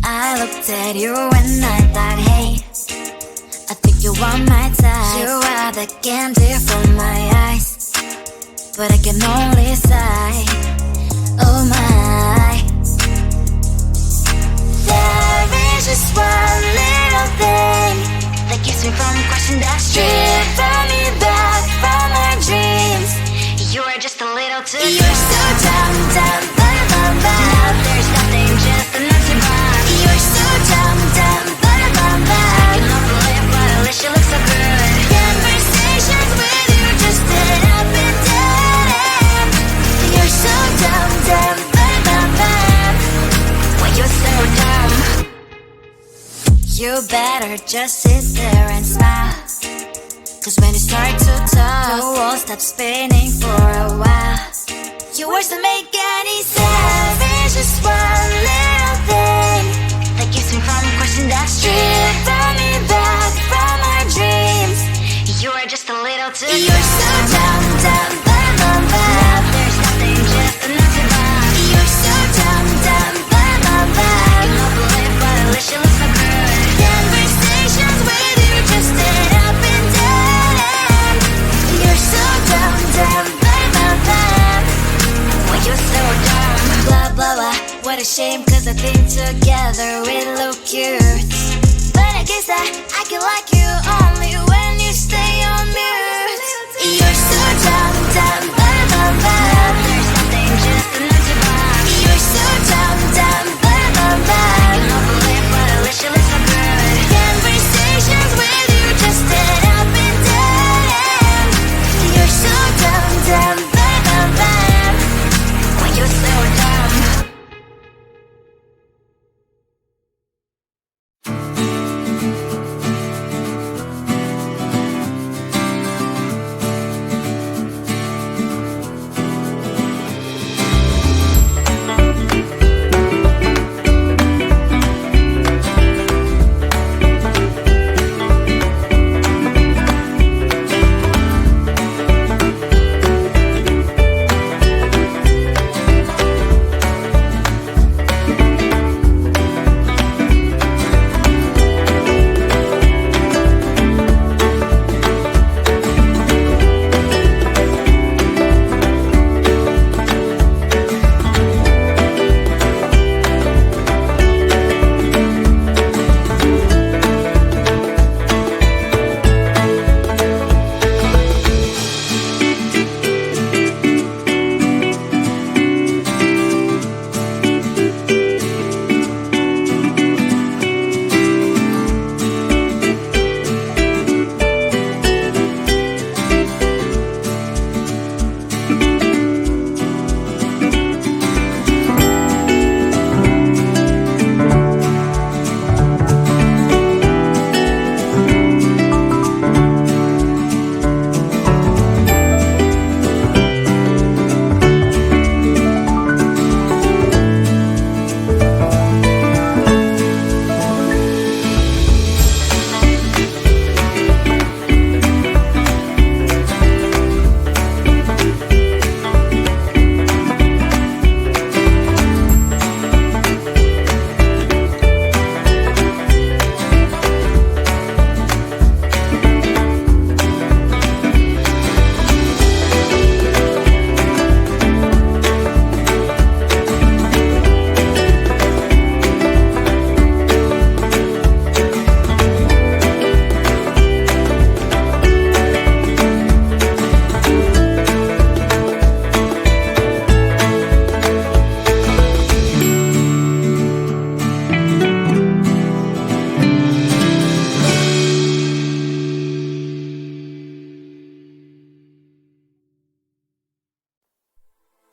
I looked at you and I thought, hey, I think you are my type. You are the candy from my eyes, but I can only sigh, oh my. There is just one little thing that keeps me from crossing that street. Drive me back from my dreams. You are just a little too close. You're so dumb, dumb, ba-da-bum-bum. Now there's nothing, just an empty bomb. You're so dumb, dumb, ba-da-bum-bum. I cannot believe, but at least you look so good. Conversations with you just end up in dead end. You're so dumb, dumb, ba-da-bum-bum. Why you're so dumb? You better just sit there and smile, 'cause when you start to talk, the world stops spinning for a while. Your words don't make any sense. There's just one little thing that keeps me from crossing that street. Drive me back from my dreams. You are just a little too close. You're so dumb, dumb, ba-da-bum-bum. Now there's nothing, just an empty bomb. You're so dumb, dumb, ba-da-bum-bum. I cannot believe, but at least you look so good. Conversations with you just end up in dead end. You're so dumb, dumb, ba-da-bum-bum. Why you're so dumb? Blah, blah, blah. What a shame, 'cause I think together we look cute. But I guess that I can like you only when you stay on mute. You're so dumb, dumb, ba-da-bum-bum. There's nothing, just an empty bomb. You're so dumb, dumb, ba-da-bum-bum. I cannot believe, but at least you look so good. Conversations with you just end up in dead end. You're so dumb, dumb, ba-da-bum-bum. Why you're so dumb?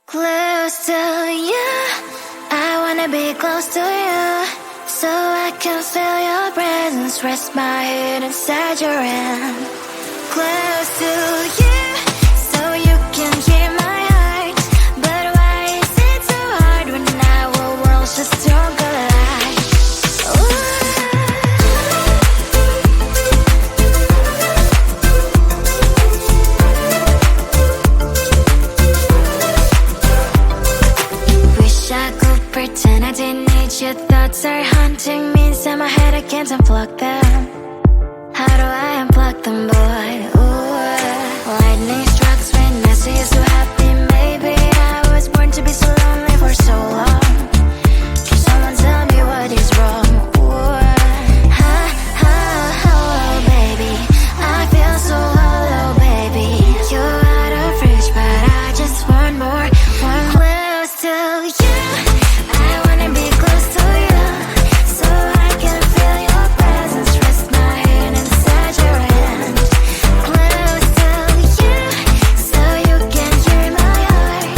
Close to you, I wanna be close to you, so I can feel your presence, rest my head inside your hand. Close to you, so you can hear my heart, but why is it so hard when our worlds just don't collide? Wish I could pretend I didn't need your thoughts thoughts are haunting me inside my head, I can't unplug them. How do I unplug them, boy? Ooh, lightning strikes when I see you so happy. Maybe I was born to be so lonely for so long. Can someone tell me what is wrong? Ooh, baby, I feel so hollow, baby. You're out of reach, but I just want more, one close to you. I wanna be close to you, so I can feel your presence. Rest my hand inside your hand. Close to you, so you can hear my heart.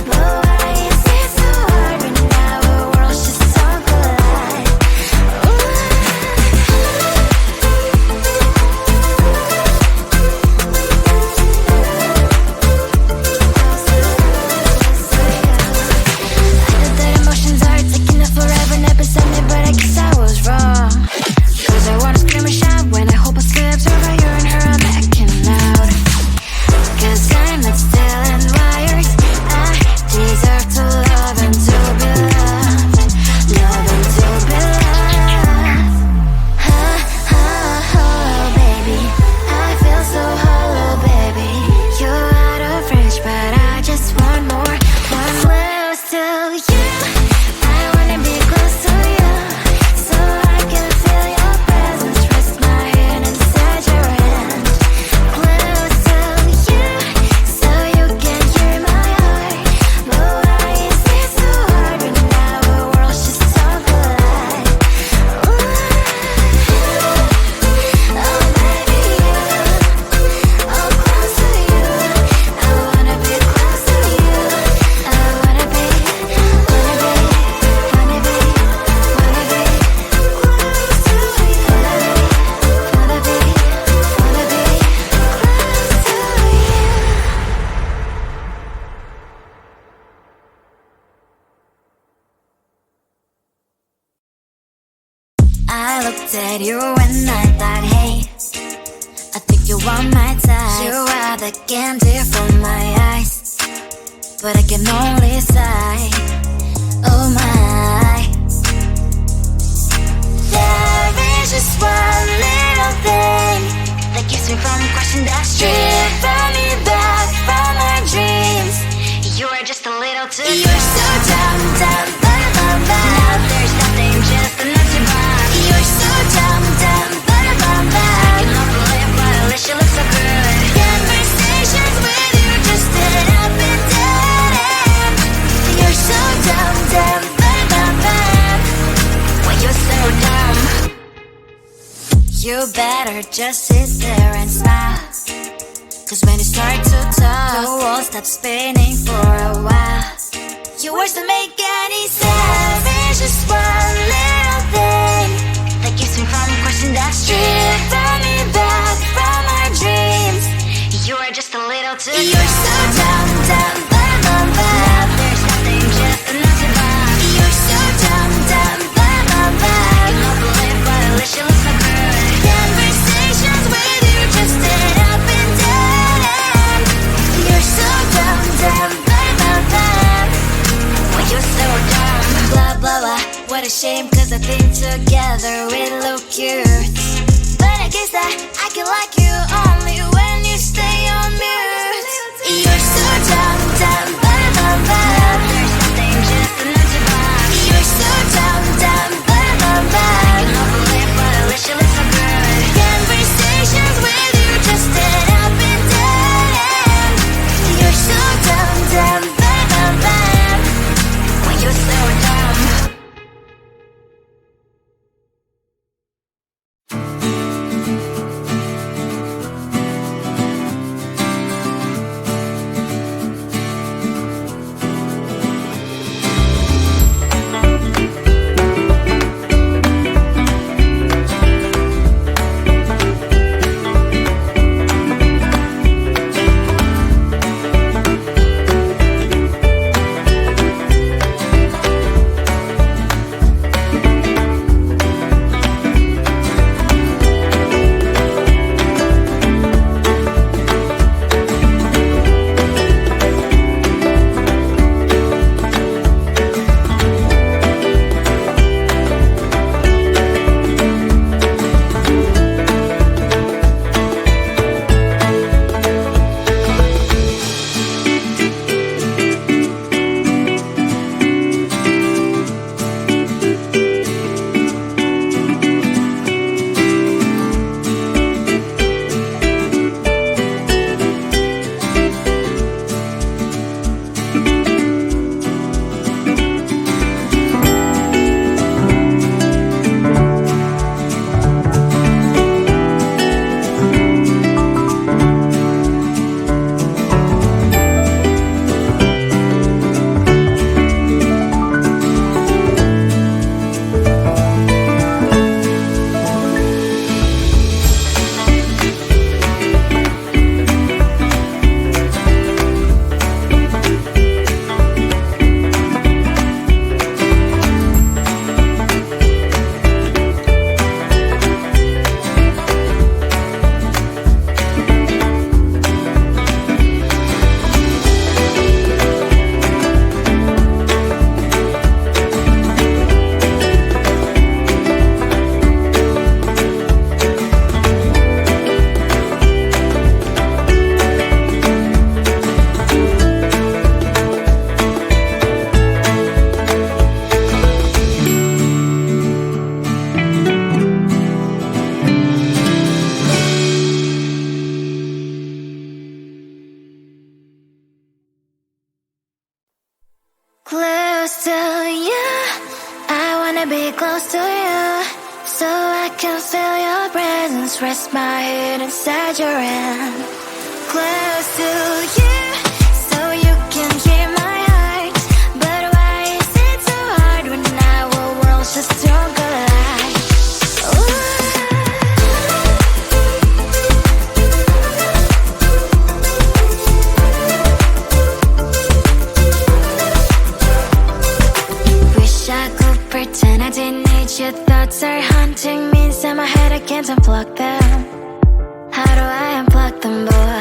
But why is it so hard when our worlds just so collide? I know that emotions are taking up forever, not beside me, but I guess I was wrong. Cause I wanna scream and shout when I hope I slips over you and her, I'm backing out. Cause I'm not still in wires. I deserve to love and to be loved. Love and to be loved. Baby, I feel so hollow, baby. You're out of reach, but I just want more, one close to you. I wanna be close to you, so I can feel your presence. Rest my hand inside your hand. Close to you, so you can hear my heart. But why is it so hard when our worlds just so collide? Oh baby, oh close to you. I wanna be close to you. I wanna be close to you. Wanna be I looked at you and I thought, hey, I think you want my type. You are the candy from my eyes, but I can only sigh. Oh my, there is just one little thing that keeps me from crossing that street. Bring me back from my dreams. You are just a little too You're so dumb, dumb, now there's nothing, just an empty box. You're so dumb, dumb, I cannot believe but at least you look so good. Conversations with you just end up in dead end. You're so dumb, why you're so dumb. You better just sit there and smile, cause when you start to talk, the world stops spinning for a while. Your words don't make any sense. There's just one little thing that keeps me from crossing that street. Bring me back from my dreams. You are just a little too You're so dumb, now there's nothing, just an empty box. You're so dumb, I cannot believe but at least you look so good. Conversations with you just end up in dead end. You're so dumb, why you're so dumb. Blah blah blah, what a shame, cause I think together we look cute. But I guess that I can like you only when you stay on mute. You're so dumb, there's nothing, just an empty box. You're so dumb, I cannot believe but at least you look so good. Conversations with you just end up in dead end. You're so dumb, why you're so dumb. you, so I can feel your presence. Rest my head inside your hand. Close to you, so you can keep my heart. But why is it so hard when our worlds just don't collide? Wish I could pretend I didn't need your thoughts are haunting me inside my head. I can't unplug them. How do I unplug them, boy?